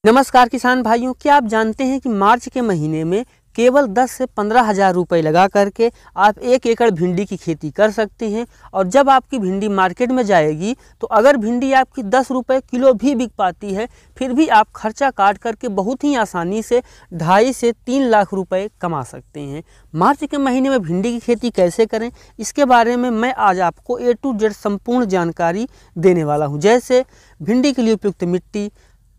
नमस्कार किसान भाइयों, क्या आप जानते हैं कि मार्च के महीने में केवल 10 से 15 हज़ार रुपये लगा करके आप 1 एकड़ भिंडी की खेती कर सकते हैं। और जब आपकी भिंडी मार्केट में जाएगी तो अगर भिंडी आपकी 10 रुपये किलो भी बिक पाती है, फिर भी आप खर्चा काट करके बहुत ही आसानी से 2.5 से 3 लाख रुपए कमा सकते हैं। मार्च के महीने में भिंडी की खेती कैसे करें, इसके बारे में मैं आज आपको A to Z संपूर्ण जानकारी देने वाला हूँ। जैसे भिंडी के लिए उपयुक्त मिट्टी,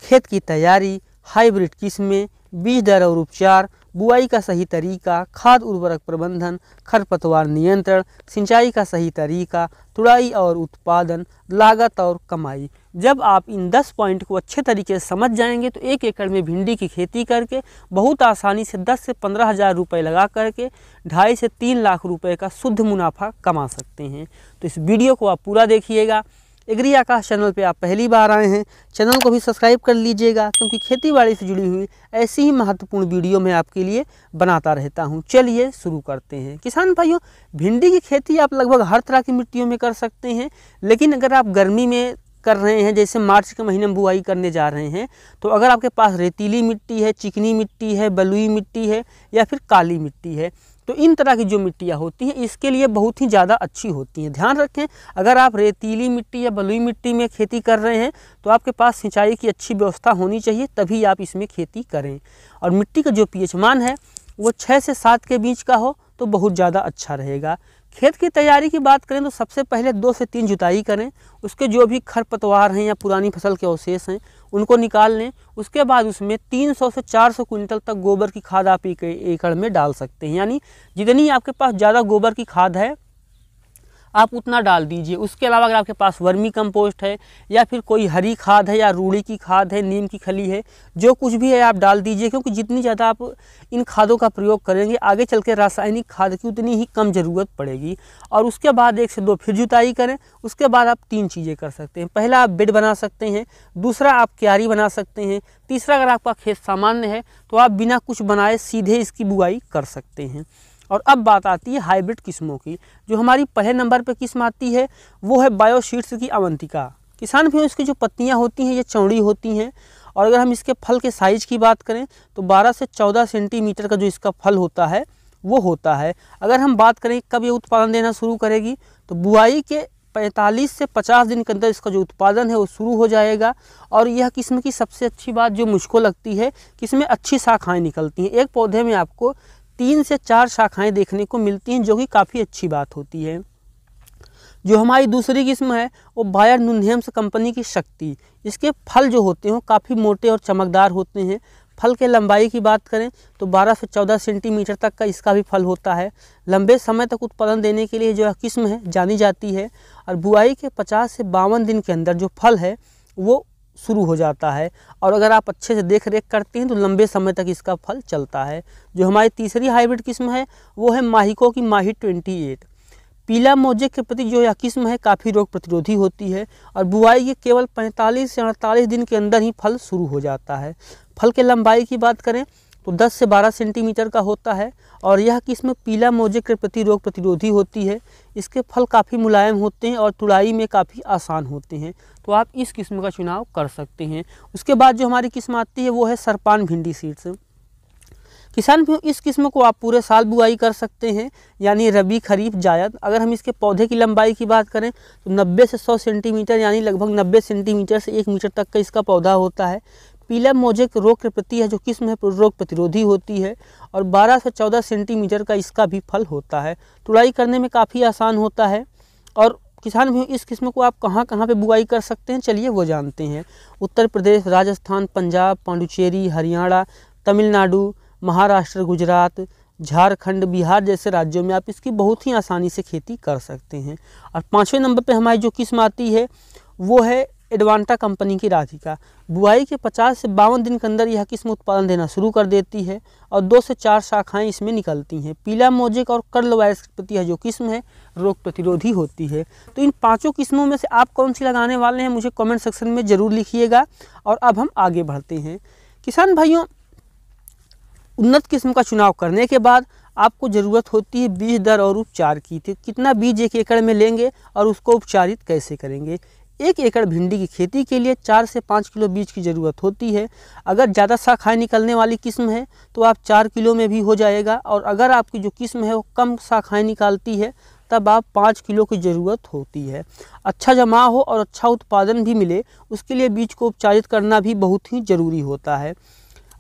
खेत की तैयारी, हाइब्रिड किस्में, बीज दर और उपचार, बुआई का सही तरीका, खाद उर्वरक प्रबंधन, खरपतवार नियंत्रण, सिंचाई का सही तरीका, तुड़ाई और उत्पादन, लागत और कमाई। जब आप इन 10 पॉइंट को अच्छे तरीके से समझ जाएंगे तो 1 एकड़ में भिंडी की खेती करके बहुत आसानी से 10 से 15 हज़ार रुपये लगा करके 2.5 से 3 लाख रुपए का शुद्ध मुनाफा कमा सकते हैं। तो इस वीडियो को आप पूरा देखिएगा। एग्री आकाश चैनल पे आप पहली बार आए हैं, चैनल को भी सब्सक्राइब कर लीजिएगा, क्योंकि खेतीबाड़ी से जुड़ी हुई ऐसी ही महत्वपूर्ण वीडियो मैं आपके लिए बनाता रहता हूं। चलिए शुरू करते हैं। किसान भाइयों, भिंडी की खेती आप लगभग हर तरह की मिट्टियों में कर सकते हैं, लेकिन अगर आप गर्मी में कर रहे हैं, जैसे मार्च के महीने में बुआई करने जा रहे हैं, तो अगर आपके पास रेतीली मिट्टी है, चिकनी मिट्टी है, बलुई मिट्टी है या फिर काली मिट्टी है, तो इन तरह की जो मिट्टियाँ होती हैं इसके लिए बहुत ही ज़्यादा अच्छी होती हैं। ध्यान रखें, अगर आप रेतीली मिट्टी या बलुई मिट्टी में खेती कर रहे हैं तो आपके पास सिंचाई की अच्छी व्यवस्था होनी चाहिए, तभी आप इसमें खेती करें। और मिट्टी का जो pH मान है वो 6 से 7 के बीच का हो तो बहुत ज़्यादा अच्छा रहेगा। खेत की तैयारी की बात करें तो सबसे पहले 2 से 3 जुताई करें, उसके जो भी खरपतवार हैं या पुरानी फसल के अवशेष हैं उनको निकाल लें। उसके बाद उसमें 300 से 400 क्विंटल तक गोबर की खाद आप 1 एकड़ में डाल सकते हैं, यानी जितनी आपके पास ज़्यादा गोबर की खाद है आप उतना डाल दीजिए। उसके अलावा अगर आपके पास वर्मी कंपोस्ट है या फिर कोई हरी खाद है या रूढ़ी की खाद है, नीम की खली है, जो कुछ भी है आप डाल दीजिए, क्योंकि जितनी ज़्यादा आप इन खादों का प्रयोग करेंगे आगे चल के रासायनिक खाद की उतनी ही कम ज़रूरत पड़ेगी। और उसके बाद 1 से 2 फिर जुताई करें। उसके बाद आप 3 चीज़ें कर सकते हैं। पहला, आप बेड बना सकते हैं। दूसरा, आप क्यारी बना सकते हैं। तीसरा, अगर आपका खेत सामान्य है तो आप बिना कुछ बनाए सीधे इसकी बुआई कर सकते हैं। और अब बात आती है हाइब्रिड किस्मों की। जो हमारी पहले नंबर पर किस्म आती है वो है बायोसीड्स की अवंतिका। किसान भी इसकी जो पत्तियां होती हैं ये चौड़ी होती हैं, और अगर हम इसके फल के साइज़ की बात करें तो 12 से 14 सेंटीमीटर का जो इसका फल होता है वो होता है। अगर हम बात करें कब ये उत्पादन देना शुरू करेगी, तो बुआई के 45 से 50 दिन के अंदर इसका जो उत्पादन है वो शुरू हो जाएगा। और यह किस्म की सबसे अच्छी बात जो मुझको लगती है कि इसमें अच्छी शाखाएँ निकलती हैं। एक पौधे में आपको 3 से 4 शाखाएं देखने को मिलती हैं, जो कि काफ़ी अच्छी बात होती है। जो हमारी दूसरी किस्म है वो बायर नुनहेम्स कंपनी की शक्ति। इसके फल जो होते हैं वो काफ़ी मोटे और चमकदार होते हैं। फल के लंबाई की बात करें तो 12 से 14 सेंटीमीटर तक का इसका भी फल होता है। लंबे समय तक उत्पादन देने के लिए जो किस्म है जानी जाती है। और बुआई के 50 से 52 दिन के अंदर जो फल है वो शुरू हो जाता है, और अगर आप अच्छे से देख रेख करते हैं तो लंबे समय तक इसका फल चलता है। जो हमारी तीसरी हाइब्रिड किस्म है वो है माहिको की माही 28। पीला मोजेक के प्रति जो यह किस्म है काफ़ी रोग प्रतिरोधी होती है, और बुआई के केवल 45 से 48 दिन के अंदर ही फल शुरू हो जाता है। फल के लंबाई की बात करें तो 10 से 12 सेंटीमीटर का होता है, और यह किस्म पीला मोजेक के प्रति रोग प्रतिरोधी होती है। इसके फल काफ़ी मुलायम होते हैं और तुड़ाई में काफ़ी आसान होते हैं, तो आप इस किस्म का चुनाव कर सकते हैं। उसके बाद जो हमारी किस्म आती है वो है सरपान भिंडी सीड्स। किसान भी इस किस्म को आप पूरे साल बुआई कर सकते हैं, यानी रबी, खरीफ, जायद। अगर हम इसके पौधे की लंबाई की बात करें तो 90 से 100 सेंटीमीटर यानी लगभग 90 सेंटीमीटर से 1 मीटर तक का इसका पौधा होता है। पीला मोजेक रोग के प्रति है जो किस्म है रोग प्रतिरोधी होती है, और 12 से 14 सेंटीमीटर का इसका भी फल होता है। तुड़ाई करने में काफ़ी आसान होता है। और किसान भी इस किस्म को आप कहाँ कहाँ पे बुआई कर सकते हैं, चलिए वो जानते हैं। उत्तर प्रदेश, राजस्थान, पंजाब, पांडुचेरी, हरियाणा, तमिलनाडु, महाराष्ट्र, गुजरात, झारखंड, बिहार जैसे राज्यों में आप इसकी बहुत ही आसानी से खेती कर सकते हैं। और 5वें नंबर पे हमारी जो किस्म आती है वो है एडवांटा कंपनी की राधिका। बुआई के 50 से 52 दिन के अंदर यह किस्म उत्पादन देना शुरू कर देती है, और 2 से 4 शाखाएं इसमें निकलती हैं। पीला मोजेक और कर्ल वायरस के प्रति यह जो किस्म है रोग प्रतिरोधी होती है। तो इन 5 किस्मों में से आप कौन सी लगाने वाले हैं मुझे कमेंट सेक्शन में ज़रूर लिखिएगा। और अब हम आगे बढ़ते हैं। किसान भाइयों, उन्नत किस्म का चुनाव करने के बाद आपको ज़रूरत होती है बीज दर और उपचार की। तो कितना बीज 1 एकड़ में लेंगे और उसको उपचारित कैसे करेंगे। 1 एकड़ भिंडी की खेती के लिए 4 से 5 किलो बीज की ज़रूरत होती है। अगर ज़्यादा शाखाएँ निकलने वाली किस्म है तो आप 4 किलो में भी हो जाएगा, और अगर आपकी जो किस्म है वो कम शाखाएँ निकालती है तब आप 5 किलो की ज़रूरत होती है। अच्छा जमाव हो और अच्छा उत्पादन भी मिले, उसके लिए बीज को उपचारित करना भी बहुत ही ज़रूरी होता है।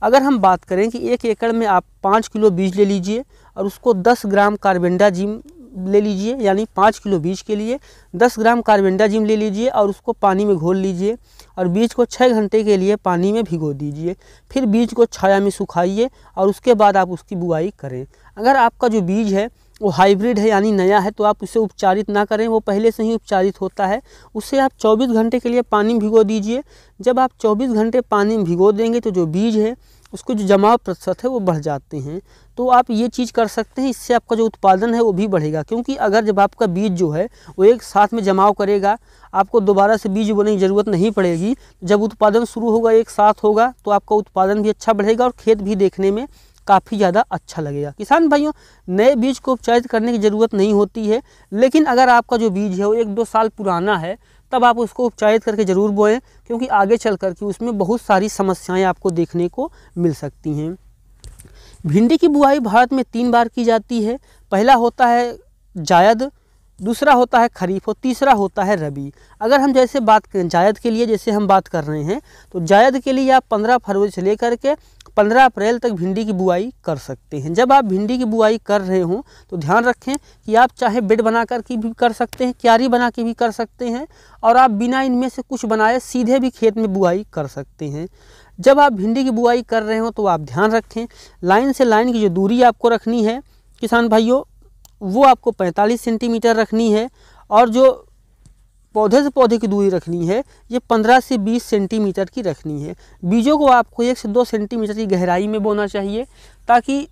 अगर हम बात करें कि 1 एकड़ में आप 5 किलो बीज ले लीजिए और उसको 10 ग्राम कार्बेंडाजिम ले लीजिए, यानी 5 किलो बीज के लिए 10 ग्राम कार्बेंडाजिम ले लीजिए और उसको पानी में घोल लीजिए और बीज को 6 घंटे के लिए पानी में भिगो दीजिए। फिर बीज को छाया में सुखाइए और उसके बाद आप उसकी बुआई करें। अगर आपका जो बीज है वो हाइब्रिड है यानी नया है तो आप उसे उपचारित ना करें, वो पहले से ही उपचारित होता है। उससे आप 24 घंटे के लिए पानी में भिगो दीजिए। जब आप 24 घंटे पानी में भिगो देंगे तो जो बीज है उसको जो जमाव प्रतिशत है वो बढ़ जाते हैं। तो आप ये चीज़ कर सकते हैं, इससे आपका जो उत्पादन है वो भी बढ़ेगा। क्योंकि अगर जब आपका बीज जो है वो एक साथ में जमाव करेगा, आपको दोबारा से बीज बोने की ज़रूरत नहीं पड़ेगी। जब उत्पादन शुरू होगा एक साथ होगा तो आपका उत्पादन भी अच्छा बढ़ेगा और खेत भी देखने में काफ़ी ज़्यादा अच्छा लगेगा। किसान भाइयों, नए बीज को उपचारित करने की ज़रूरत नहीं होती है, लेकिन अगर आपका जो बीज है वो 1-2 साल पुराना है तब आप उसको उपचारित करके ज़रूर बोएं, क्योंकि आगे चल कर के उसमें बहुत सारी समस्याएं आपको देखने को मिल सकती हैं। भिंडी की बुआई भारत में 3 बार की जाती है। पहला होता है जायद, दूसरा होता है खरीफ और तीसरा होता है रबी। अगर हम जैसे बात करें जायद के लिए, जैसे हम बात कर रहे हैं, तो जायद के लिए आप 15 फरवरी से लेकर के 15 अप्रैल तक भिंडी की बुआई कर सकते हैं। जब आप भिंडी की बुआई कर रहे हों तो ध्यान रखें कि आप चाहे बेड बना कर के भी कर सकते हैं, क्यारी बना के भी कर सकते हैं, और आप बिना इनमें से कुछ बनाए सीधे भी खेत में बुआई कर सकते हैं। जब आप भिंडी की बुआई कर रहे हो तो आप ध्यान रखें लाइन से लाइन की जो दूरी आपको रखनी है किसान भाइयों, वो आपको 45 सेंटीमीटर रखनी है, और जो पौधे से पौधे की दूरी रखनी है ये 15 से 20 सेंटीमीटर की रखनी है। बीजों को आपको 1 से 2 सेंटीमीटर की गहराई में बोना चाहिए, ताकि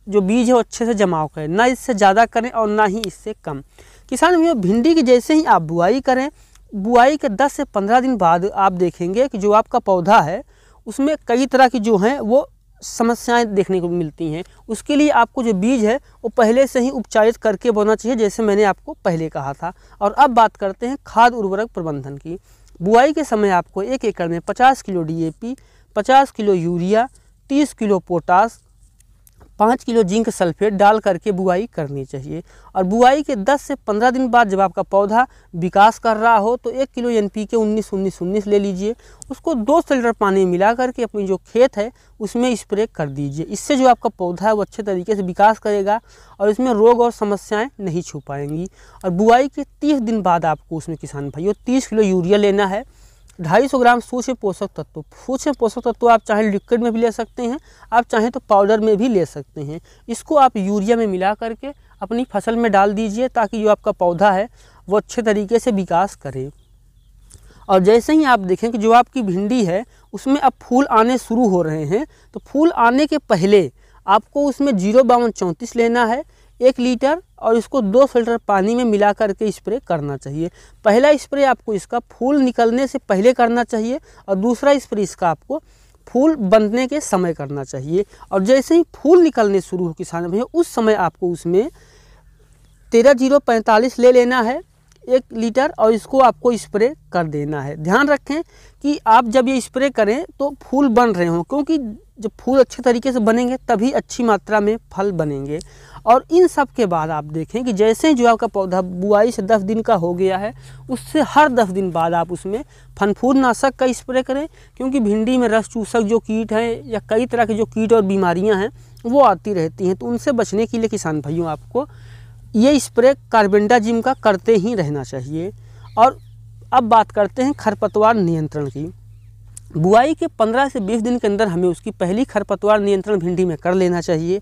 जो बीज है वो अच्छे से जमाव करें, ना इससे ज़्यादा करें और ना ही इससे कम। किसान भाइयों, भिंडी की जैसे ही आप बुआई करें, बुआई के 10 से 15 दिन बाद आप देखेंगे कि जो आपका पौधा है उसमें कई तरह की जो हैं वो समस्याएं देखने को मिलती हैं। उसके लिए आपको जो बीज है वो पहले से ही उपचारित करके बोना चाहिए, जैसे मैंने आपको पहले कहा था। और अब बात करते हैं खाद उर्वरक प्रबंधन की। बुआई के समय आपको 1 एकड़ में 50 kilo DAP, 50 kilo urea, 30 kilo potash, 5 kilo zinc sulphate डाल करके बुआई करनी चाहिए। और बुआई के 10 से 15 दिन बाद जब आपका पौधा विकास कर रहा हो तो 1 किलो NPK 19-19-19 ले लीजिए, उसको 200 लीटर पानी में मिला करके अपनी जो खेत है उसमें स्प्रे कर दीजिए। इससे जो आपका पौधा है वो अच्छे तरीके से विकास करेगा और इसमें रोग और समस्याएं नहीं छुप पाएंगी। और बुआई के 30 दिन बाद आपको उसमें किसान भाइयों 30 किलो यूरिया लेना है, 250 ग्राम सूक्ष्म पोषक तत्व। सूक्ष्म पोषक तत्व आप चाहे लिक्विड में भी ले सकते हैं, आप चाहें तो पाउडर में भी ले सकते हैं। इसको आप यूरिया में मिला करके अपनी फसल में डाल दीजिए, ताकि जो आपका पौधा है वो अच्छे तरीके से विकास करे। और जैसे ही आप देखें कि जो आपकी भिंडी है उसमें अब फूल आने शुरू हो रहे हैं, तो फूल आने के पहले आपको उसमें 05234 लेना है 1 लीटर, और इसको 200 लीटर पानी में मिला करके स्प्रे करना चाहिए। पहला स्प्रे आपको इसका फूल निकलने से पहले करना चाहिए और दूसरा स्प्रे इसका आपको फूल बनने के समय करना चाहिए। और जैसे ही फूल निकलने शुरू हो किसान भैया, उस समय आपको उसमें 13045 ले लेना है 1 लीटर, और इसको आपको स्प्रे कर देना है। ध्यान रखें कि आप जब ये स्प्रे करें तो फूल बन रहे हों, क्योंकि जब फूल अच्छे तरीके से बनेंगे तभी अच्छी मात्रा में फल बनेंगे। और इन सब के बाद आप देखें कि जैसे जो आपका पौधा बुआई से 10 दिन का हो गया है, उससे हर 10 दिन बाद आप उसमें फनफूदनाशक का स्प्रे करें, क्योंकि भिंडी में रस चूसक जो कीट हैं या कई तरह के जो कीट और बीमारियां हैं वो आती रहती हैं। तो उनसे बचने के लिए किसान भाइयों आपको ये स्प्रे कार्बेंडाजिम का करते ही रहना चाहिए। और अब बात करते हैं खरपतवार नियंत्रण की। बुआई के 15 से 20 दिन के अंदर हमें उसकी पहली खरपतवार नियंत्रण भिंडी में कर लेना चाहिए।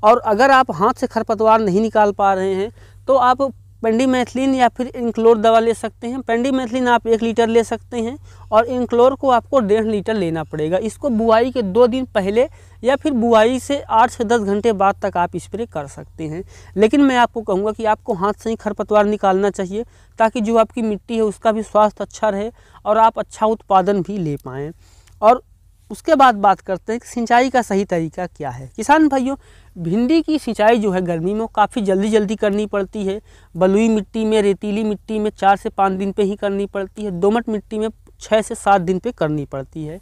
और अगर आप हाथ से खरपतवार नहीं निकाल पा रहे हैं तो आप पेंडीमेथिलिन या फिर इंक्लोर दवा ले सकते हैं। पेंडीमेथिलिन आप 1 लीटर ले सकते हैं और इंक्लोर को आपको 1.5 लीटर लेना पड़ेगा। इसको बुआई के 2 दिन पहले या फिर बुआई से 8 से 10 घंटे बाद तक आप स्प्रे कर सकते हैं। लेकिन मैं आपको कहूँगा कि आपको हाथ से ही खरपतवार निकालना चाहिए, ताकि जो आपकी मिट्टी है उसका भी स्वास्थ्य अच्छा रहे और आप अच्छा उत्पादन भी ले पाएँ। और उसके बाद बात करते हैं कि सिंचाई का सही तरीका क्या है। किसान भाइयों, भिंडी की सिंचाई जो है गर्मी में काफ़ी जल्दी करनी पड़ती है। बलुई मिट्टी में, रेतीली मिट्टी में 4 से 5 दिन पे ही करनी पड़ती है। दोमट मिट्टी में 6 से 7 दिन पे करनी पड़ती है।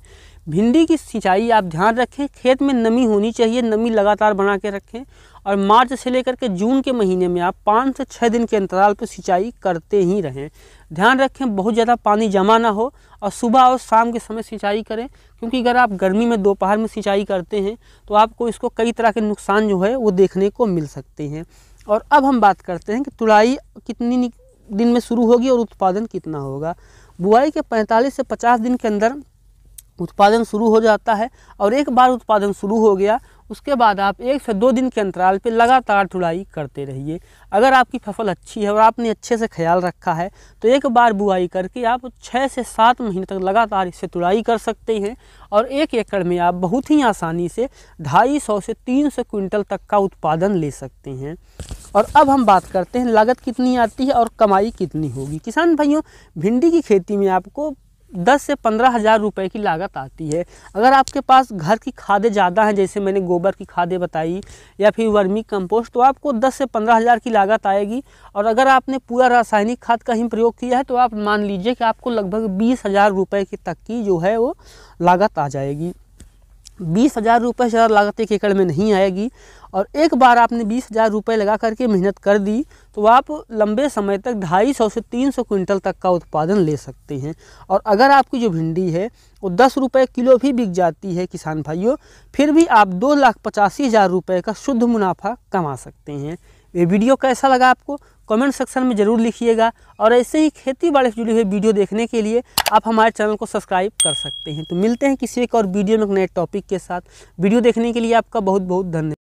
भिंडी की सिंचाई आप ध्यान रखें, खेत में नमी होनी चाहिए, नमी लगातार बना के रखें। और मार्च से लेकर के जून के महीने में आप 5 से 6 दिन के अंतराल पर सिंचाई करते ही रहें। ध्यान रखें बहुत ज़्यादा पानी जमा ना हो, और सुबह और शाम के समय सिंचाई करें, क्योंकि अगर आप गर्मी में दोपहर में सिंचाई करते हैं तो आपको इसको कई तरह के नुकसान जो है वो देखने को मिल सकते हैं। और अब हम बात करते हैं कि तुड़ाई कितनी दिन में शुरू होगी और उत्पादन कितना होगा। बुआई के 45 से 50 दिन के अंदर उत्पादन शुरू हो जाता है, और एक बार उत्पादन शुरू हो गया उसके बाद आप 1 से 2 दिन के अंतराल पे लगातार तुड़ाई करते रहिए। अगर आपकी फसल अच्छी है और आपने अच्छे से ख्याल रखा है तो एक बार बुआई करके आप 6 से 7 महीने तक लगातार इससे तुड़ाई कर सकते हैं, और 1 एकड़ में आप बहुत ही आसानी से 250 से 300 क्विंटल तक का उत्पादन ले सकते हैं। और अब हम बात करते हैं लागत कितनी आती है और कमाई कितनी होगी। किसान भाइयों, भिंडी की खेती में आपको 10 से 15 हज़ार रुपये की लागत आती है। अगर आपके पास घर की खादें ज़्यादा हैं, जैसे मैंने गोबर की खादें बताई या फिर वर्मी कंपोस्ट, तो आपको 10 से 15 हज़ार की लागत आएगी। और अगर आपने पूरा रासायनिक खाद का ही प्रयोग किया है तो आप मान लीजिए कि आपको लगभग 20 हज़ार रुपये की तक की जो है वो लागत आ जाएगी। 20 हज़ार रुपये से ज़्यादा लागत 1 एकड़ में नहीं आएगी। और एक बार आपने 20 हज़ार रुपये लगा करके मेहनत कर दी तो आप लंबे समय तक 250 से 300 क्विंटल तक का उत्पादन ले सकते हैं। और अगर आपकी जो भिंडी है वो 10 रुपये किलो भी बिक जाती है किसान भाइयों, फिर भी आप 2,85,000 रुपये का शुद्ध मुनाफा कमा सकते हैं। ये वीडियो कैसा लगा आपको कमेंट सेक्शन में ज़रूर लिखिएगा, और ऐसे ही खेती बाड़ी से जुड़ी हुई वीडियो देखने के लिए आप हमारे चैनल को सब्सक्राइब कर सकते हैं। तो मिलते हैं किसी एक और वीडियो में एक नए टॉपिक के साथ। वीडियो देखने के लिए आपका बहुत बहुत धन्यवाद।